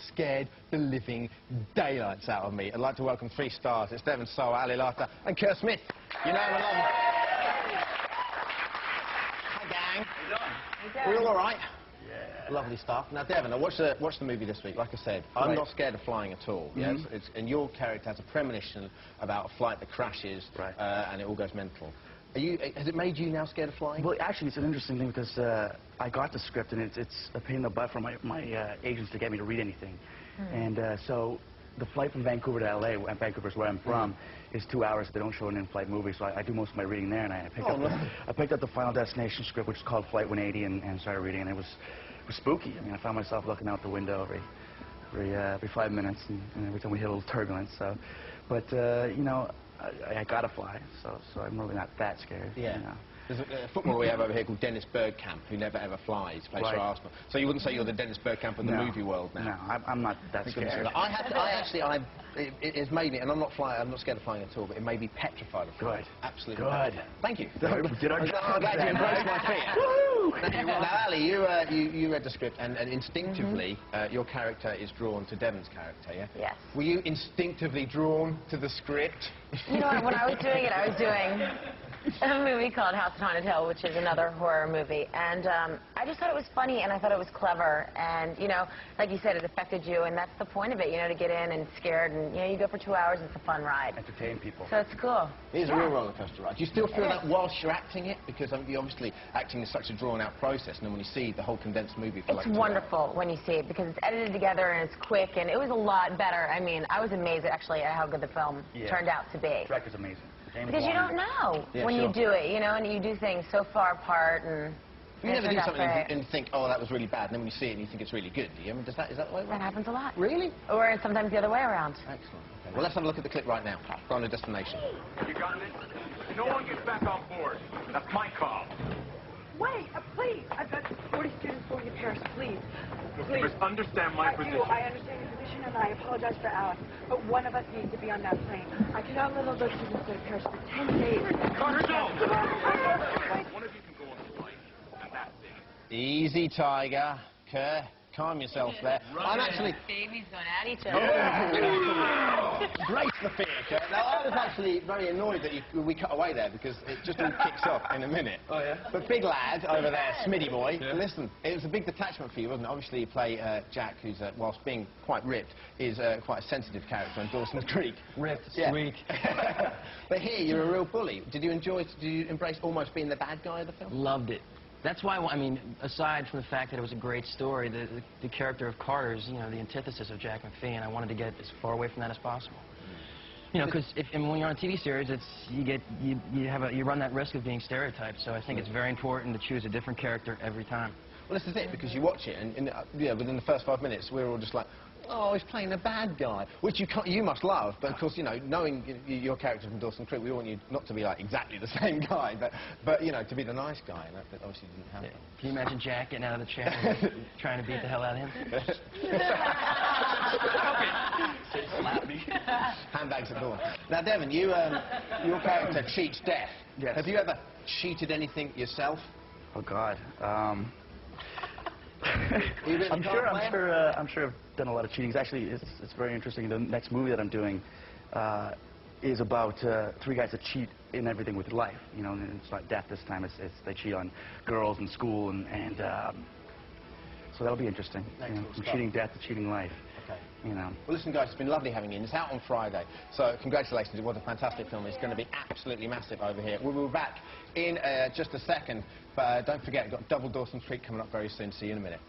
Scared the living daylights out of me. I'd like to welcome 3 stars. It's Devon Sawa, Ali Larter, and Kerr Smith. You know him and love him. Hi, gang. How you doing? We all right? Yeah. Lovely stuff. Now, Devon, I watched the movie this week. Like I said, I'm not scared of flying at all. Yes, and your character has a premonition about a flight that crashes, and it all goes mental. Has it made you now scared of flying? Well, actually, it's an interesting thing because I got the script, and it's a pain in the butt for my agents to get me to read anything. And so the flight from Vancouver to L.A., and Vancouver's where I'm from, is 2 hours. They don't show an in-flight movie, so I do most of my reading there. And I picked up the Final Destination script, which is called Flight 180, and started reading, and it was spooky. I mean, I found myself looking out the window every 5 minutes, and every time we hit a little turbulence. So, but you know, I gotta fly, so I'm really not that scared. Yeah. You know. There's a footballer we have over here called Dennis Bergkamp, who never ever flies, plays for Arsenal. So you wouldn't say you're the Dennis Bergkamp of the movie world now? No, I'm not that scared. It has made me, and I'm not scared of flying at all, but it made me petrified of flying. Good. Absolutely. Good. Thank you. Did our job. I'm glad you embraced my fear. Now, Ali, you read the script, and instinctively, your character is drawn to Devon's character, yeah? Yes. Were you instinctively drawn to the script? You know, when I was doing it, I was doing a movie called House of Haunted Hill, which is another horror movie, and I just thought it was funny, and I thought it was clever, and, you know, like you said, it affected you, and that's the point of it, you know, to get in and scared, and, you know, you go for 2 hours, it's a fun ride. Entertain people. So it's cool. It is a real roller coaster ride. Do you still feel that whilst you're acting it? Because obviously acting is such a drawn-out process, and then when you see the whole condensed movie for It's wonderful when you see it, because it's edited together, and it's quick, and it was a lot better. I mean, I was amazed, actually, at how good the film turned out to be. The director's amazing. Because you don't know when you do it, you know, and you do things so far apart, and you never do something and think, oh, that was really bad, and then when you see it and you think it's really good, do you? I mean, is that the way it works? That happens a lot. Really? Or sometimes the other way around. Excellent. Okay. Well, let's have a look at the clip right now. Final Destination. You got it? No one gets back on board. That's my call. Wait, please. I've got 40 students going to Paris, please. Please. Just understand my position. I understand your position, and I apologize for Alex, but one of us needs to be on that plane. I cannot let all those students go to Paris for 10 days. Carter, no! One of you can go on the flight, and that's it. Easy, Tiger. Kerr, calm yourself there. I'm actually... Babies going at each other. Brace the fear, Kerr. Now, I was actually very annoyed that we cut away there, because it just all kicks off in a minute. Oh, yeah? But big lad over there, Smitty boy, listen, it was a big detachment for you, wasn't it? Obviously, you play Jack, who's, whilst being quite ripped, is quite a sensitive character on Dawson's Creek. Ripped, sweet. But here, you're a real bully. Did you embrace almost being the bad guy of the film? Loved it. That's why, I mean, aside from the fact that it was a great story, the character of Carter's, you know, the antithesis of Jack McPhee, and I wanted to get as far away from that as possible. You know, because when you're on a TV series, you run that risk of being stereotyped. So I think it's very important to choose a different character every time. Well, this is it, because you watch it, and within the first 5 minutes, we're all just like, oh, he's playing a bad guy, which you must love. But of course, you know, knowing your character from Dawson's Creek, we want you not to be like exactly the same guy, but you know, to be the nice guy, and that obviously didn't happen. Yeah. Can you imagine Jack getting out of the chair and trying to beat the hell out of him? Slap me. Handbags at dawn. Now, Devon, your character cheats death. Yes. Have you ever cheated anything yourself? Oh, God. I'm sure I've done a lot of cheating. Actually, it's very interesting. The next movie that I'm doing is about 3 guys that cheat in everything with life. You know, and it's not death this time. They cheat on girls in school, and so that'll be interesting. You know, from cheating death to cheating life. Okay. You know. Well, listen, guys, it's been lovely having you in. It's out on Friday, so congratulations. It was a fantastic film. It's going to be absolutely massive over here. We'll be back in just a second, but don't forget, we've got Double Dawson's Creek coming up very soon. See you in a minute.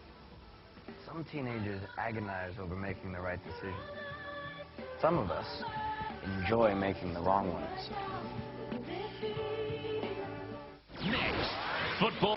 Some teenagers agonize over making the right decision. Some of us enjoy making the wrong ones. Next, football.